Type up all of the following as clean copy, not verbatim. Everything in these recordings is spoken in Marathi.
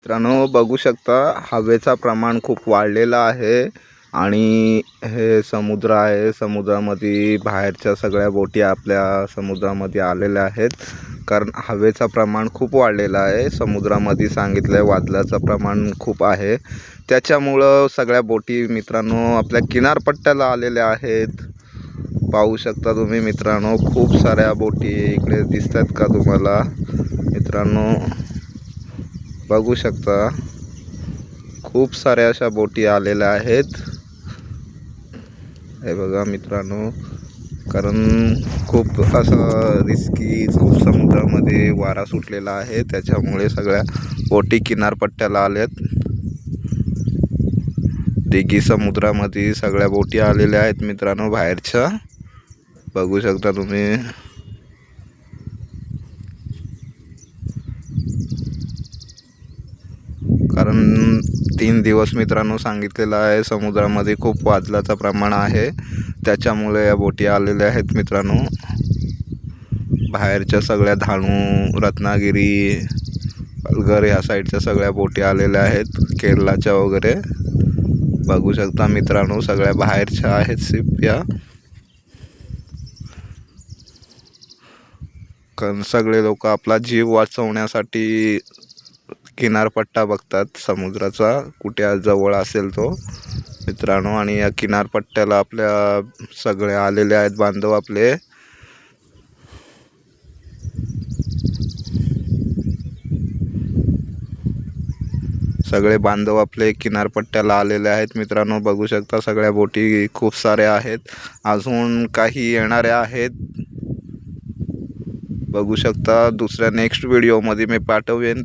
मित्रांनो बघू शकता हवेचा प्रमाण खूप वाढलेला आहे आणि हे समुद्र आहे। समुद्रामध्ये बाहेरच्या सगळ्या बोटी आपल्या समुद्रामध्ये आलेल्या आहेत कारण हवेचा प्रमाण खूप वाढलेला आहे। समुद्रामध्ये सांगितलंय वादळाचं प्रमाण खूप आहे, त्याच्यामुळे सगळ्या बोटी मित्रांनो आपल्या किनारपट्ट्याला आलेल्या आहेत। पाहू शकता तुम्ही मित्रांनो, खूप साऱ्या बोटी इकडे दिसतात का तुम्हाला मित्रांनो? बघू शकता खूप साऱ्या अशा बोटी आलेल्या आहेत। हे बघा मित्रांनो, कारण खूप असं रिस्की खूप समुद्रामध्ये वारा सुटलेला आहे, त्याच्यामुळे सगळ्या बोटी किनारपट्ट्याला आल्यात। दिघी समुद्रामध्ये सगळ्या बोटी आलेल्या आहेत मित्रांनो बाहेरच्या, बघू शकता तुम्ही। कारण 3 दिवस मित्रांनो सांगितलेलं आहे समुद्रामध्ये खूप वादळाचं प्रमाण आहे, त्याच्यामुळे या बोटी आलेल्या आहेत मित्रांनो। बाहेरच्या सगळ्या धानू, रत्नागिरी, पालघर या साईडच्या सगळ्या बोटी आलेल्या आहेत, केरळच्या वगैरे। बघू शकता मित्रांनो सगळ्या बाहेरच्या आहेत शिप या, कारण सगळे लोक आपला जीव वाचवण्यासाठी किनारपट्टा बघतात समुद्राचा, कुठे जवळ असेल तो मित्रांनो। आणि या किनारपट्ट्याला आपल्या सगळे आलेले आहेत बांधव आपले। सगळे बांधव आपले किनारपट्ट्याला आलेले आहेत मित्रांनो, बघू शकता सगळ्या बोटी खूप साऱ्या आहेत, अजून काही येणाऱ्या आहेत। बघू शकता दुसऱ्या नेक्स्ट व्हिडिओमध्ये मी पाठवेन,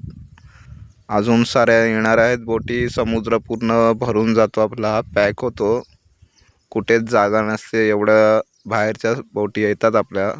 अजून साऱ्या येणार आहेत बोटी। समुद्र पूर्ण भरून जातो आपला, पॅक होतो, कुठेच जागा नसते, एवढ्या बाहेरच्या बोटी येतात आपल्या।